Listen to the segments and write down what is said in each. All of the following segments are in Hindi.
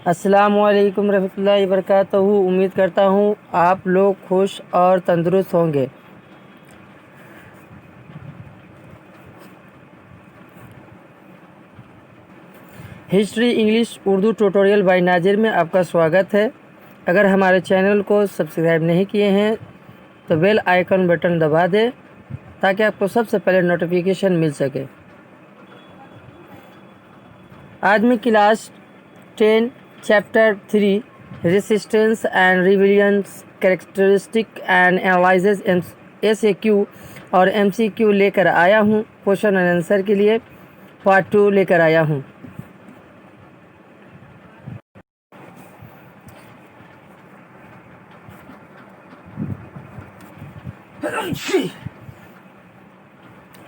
अस्सलामुअलैकुम रहमतुल्लाहि वबरकातुहू। उम्मीद करता हूँ आप लोग खुश और तंदुरुस्त होंगे। History English Urdu tutorial by Nazir में आपका स्वागत है। अगर हमारे चैनल को सब्सक्राइब नहीं किए हैं तो बेल आइकन बटन दबा दें ताकि आपको सबसे पहले नोटिफिकेशन मिल सके। आज मैं class 10 chapter 3 resistance and rebellions characteristic and analysis SAQ और MCQ लेकर आया हूँ। क्वेश्चन एंड आंसर के लिए पार्ट 2 लेकर आया हूँ।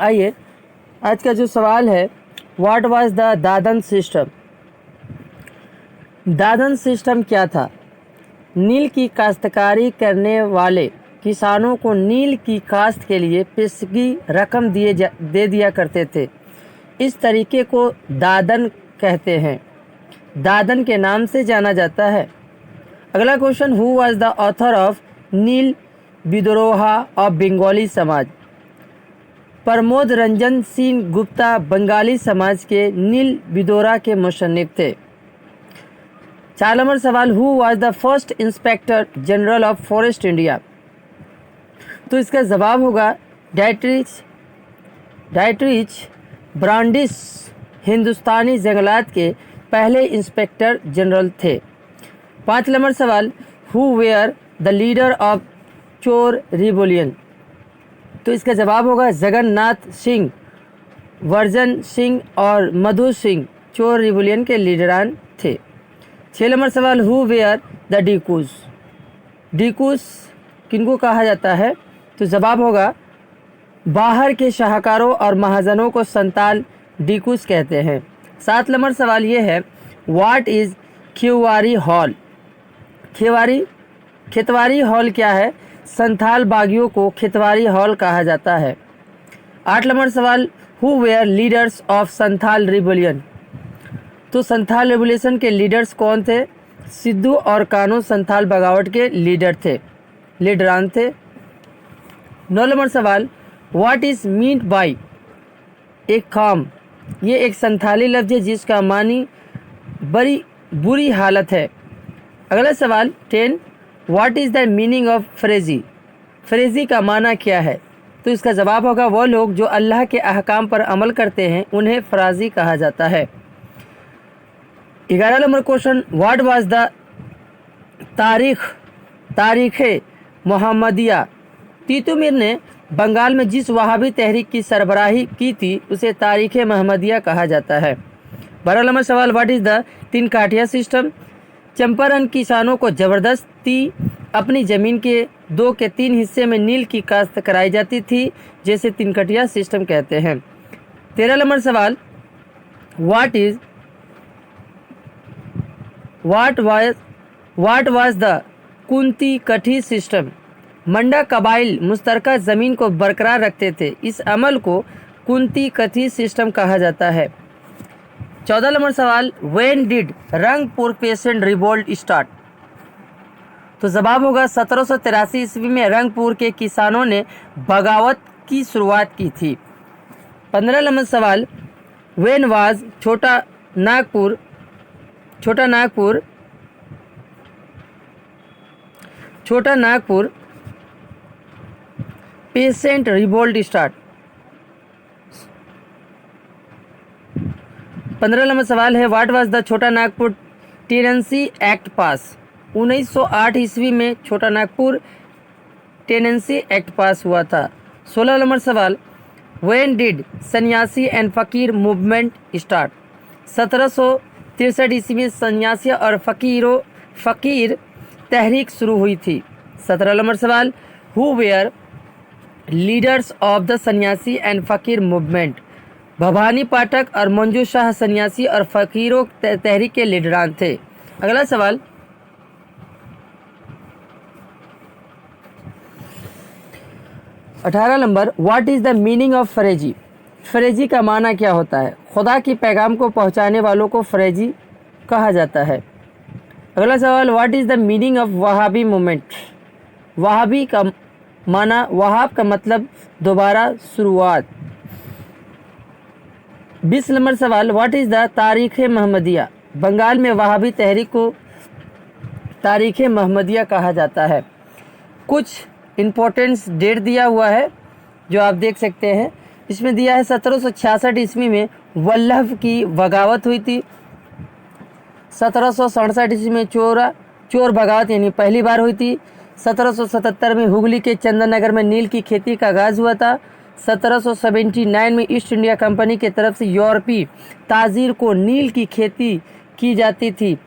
आइए, आज का जो सवाल है, what was the Dadan system. Dadan system क्या था? नील की काश्तकारी करने वाले किसानों को नील की काश्त के लिए पेशगी रकम दे दिया करते थे। इस तरीके को दादन कहते हैं। दादन के नाम से जाना जाता है। अगला question, who was the author of Nil Bidroha of Bengali Samaj. Pramod Ranjan Singh Gupta Bengali समाज के नील विद्रोह के मुसन्निफ थे। 4 नंबर सवाल, who was the first inspector general of forest India. तो इसका जवाब होगा डायट्रिच ब्रांडिस हिंदुस्तानी जंगलात के पहले इंस्पेक्टर जनरल थे। 5 नंबर सवाल, who were the leader of Chuar rebellion. तो इसका जवाब होगा जगन्नाथ सिंह, वर्जन सिंह और मधु सिंह चोर रिवोलियन के लीडरान थे। 6 नंबर सवाल, हु वेयर द डीकूस। डीकूस किनको कहा जाता है? तो जवाब होगा बाहर के शाहकारों और महाजनों को संताल डीकूस कहते हैं। 7 नंबर सवाल ये है, व्हाट इज़ खेवारी हॉल। खेतवारी हॉल क्या है? संथाल बागियों को खेतवारी हॉल कहा जाता है। 8 नंबर सवाल, who were leaders of Santhal revolution. तो संथाल रिवोल्यूशन के लीडर्स कौन थे? सिद्धू और कानू संथाल बगावत के लीडरान थे। 9 नंबर सवाल, व्हाट इज़ मीन्ड बाय एक खाम। ये एक संथाली लफ्ज़ है जिसका मानी बड़ी बुरी हालत है। अगला सवाल 10, what is the meaning of Faraizi. Faraizi का माना क्या है? तो इसका जवाब होगा वो लोग जो अल्लाह के अहकाम पर अमल करते हैं उन्हें फ्राजी कहा जाता है। 11 number question, what was the तारीख मोहम्मदिया। तीतुमीर ने बंगाल में जिस वहाबी तहरीक की सरबराही की थी उसे तारीख मोहम्मदिया कहा जाता है। 12 नंबर सवाल, व्हाट इज़ द तीन काठिया सिस्टम। चंपारण किसानों को ज़बरदस्ती अपनी ज़मीन के 2 के 3 हिस्से में नील की काश्त कराई जाती थी, जैसे तीन कटिया सिस्टम कहते हैं। 13 नंबर सवाल, व्हाट वाज द कुंती कठी सिस्टम। मंडा कबाइल मुश्तरका ज़मीन को बरकरार रखते थे। इस अमल को कुंती कठी सिस्टम कहा जाता है। 14 नंबर सवाल, when did Rangpur patient revolt start. तो जवाब होगा 1783 ईस्वी में रंगपुर के किसानों ने बगावत की शुरुआत की थी। 15 नंबर सवाल, व्हेन वाज छोटा Nagpur patient revolt start. 15 number सवाल है, व्हाट वाज द छोटा नागपुर टेनेंसी एक्ट पास। 1908 ईस्वी में छोटा नागपुर टेनेंसी एक्ट पास हुआ था। 16 नंबर सवाल, व्हेन डिड सन्यासी एंड फकीर मूवमेंट स्टार्ट। 1763 ईस्वी में सन्यासी और फकीर तहरीक शुरू हुई थी। 17 नंबर सवाल, who were leaders of the Sanyasi and Fakir movement. Bhawani Pathak और मंजू शाह सन्यासी और फकीरों तहरीक के लीडरान थे। अगला सवाल, 18 number, what is the meaning of Faraizi. Faraizi का माना क्या होता है? खुदा की पैगाम को पहुंचाने वालों को फ्रेजी कहा जाता है। अगला सवाल, what is the meaning of Wahhabi movement? Wahhabi का माना, वहाब का मतलब दोबारा शुरुआत। 20 नंबर सवाल, व्हाट इज़ द तारीख़ महमदिया? बंगाल में वहाबी तहरीक को तारीख़ महमदिया कहा जाता है। कुछ इम्पोर्टेंस डेट दिया हुआ है जो आप देख सकते हैं। इसमें दिया है 1766 ईस्वी में वल्लभ की बगावत हुई थी। 1767 ईस्वी में चोर बगावत यानी पहली बार हुई थी। 1777 में हुगली के चंदन नगर में नील की खेती का आगाज़ हुआ था। 1779 में ईस्ट इंडिया कंपनी की तरफ से यूरोपीय ताजीर को नील की खेती की जाती थी।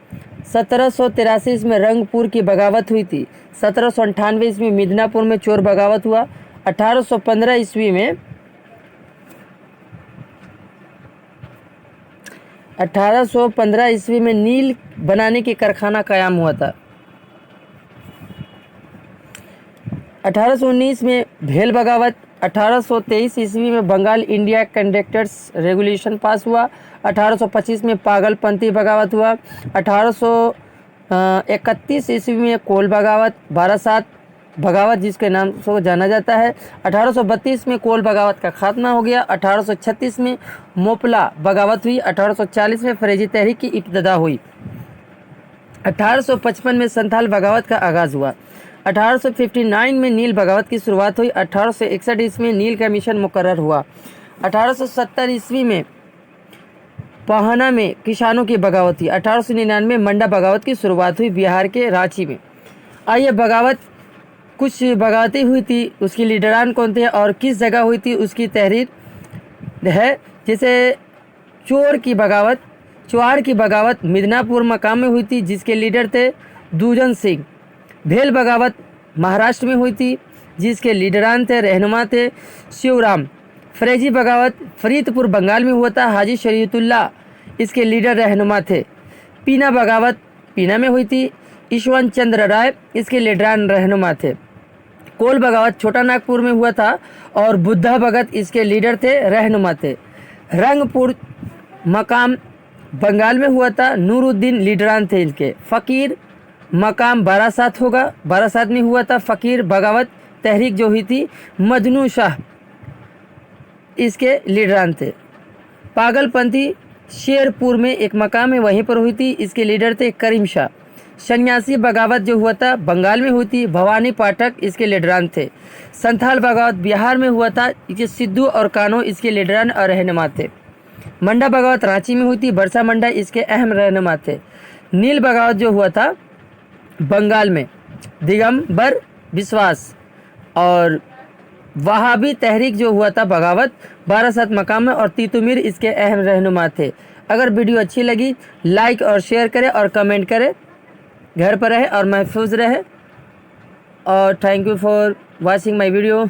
1783 में रंगपुर की बगावत हुई थी। 1798 ईस्वी में मिदनापुर में चोर बगावत हुआ। 1815 ईस्वी में 1815 ईस्वी में नील बनाने की कारखाना कायम हुआ था। 1819 में भेल बगावत। 1823 ईस्वी में बंगाल इंडिया कंडक्टर्स रेगुलेशन पास हुआ। 1825 में पागलपंथी बगावत हुआ। 1831 ईस्वी में कोल बगावत, बारासात बगावत जिसके नाम से जाना जाता है। 1832 में कोल बगावत का खात्मा हो गया। 1836 में मोपला बगावत हुई। 1840 में फरेजी तहरीक की इब्तिदा हुई। 1855 में संथाल बगावत का आगाज़ हुआ। 1859 में नील बगावत की शुरुआत हुई। 1861 ईस्वी में नील कमीशन मुकर्रर हुआ। 1870 ईस्वी में पहाना में किसानों की बगावत हुई। 1899 में मंडा बगावत की शुरुआत हुई बिहार के रांची में। आइए, बगावत कुछ बगावतें हुई थी, उसकी लीडरान कौन थे और किस जगह हुई थी उसकी तहरीर है। जैसे चोर की बगावत मिदनापुर मकाम में हुई थी जिसके लीडर थे दूजन सिंह। भेल बगावत महाराष्ट्र में हुई थी जिसके लीडरान थे, रहनुमा थे शिवराम। फरेजी बगावत फरीदपुर बंगाल में हुआ था, हाजी शरीयतुल्लाह इसके लीडर रहनुमा थे। पीना बगावत पीना में हुई थी, ईश्वरचंद्र चंद्र राय इसके लीडरान रहनुमा थे। कोल बगावत छोटा नागपुर में हुआ था और बुद्धा भगत इसके लीडर थे, रहनुमा थे। रंगपुर मकाम बंगाल में हुआ था, नूरुद्दीन लीडरान थे इनके। फ़कीर मकाम बारासात में हुआ था। फ़कीर बगावत तहरीक जो हुई थी मजनू शाह इसके लीडरान थे। पागलपंथी शेरपुर में एक मकाम है वहीं पर हुई थी, इसके लीडर थे करीम शाह। सन्यासी बगावत जो हुआ था बंगाल में हुई थी, भवानी पाठक इसके लीडरान थे। संथाल बगावत बिहार में हुआ था, ये सिद्धू और कानो इसके लीडरान और रहनुमा थे। मंडा बगावत रांची में हुई थी, बरसा मंडा इसके अहम रहनुमा थे। नील बगावत जो हुआ था बंगाल में, दिगंबर विश्वास और वहाबी तहरीक जो हुआ था बगावत बारासात मकाम में और तीतुमीर इसके अहम रहनुमा थे। अगर वीडियो अच्छी लगी लाइक और शेयर करें और कमेंट करें। घर पर रहे और महफूज रहे और thank you for watching my video.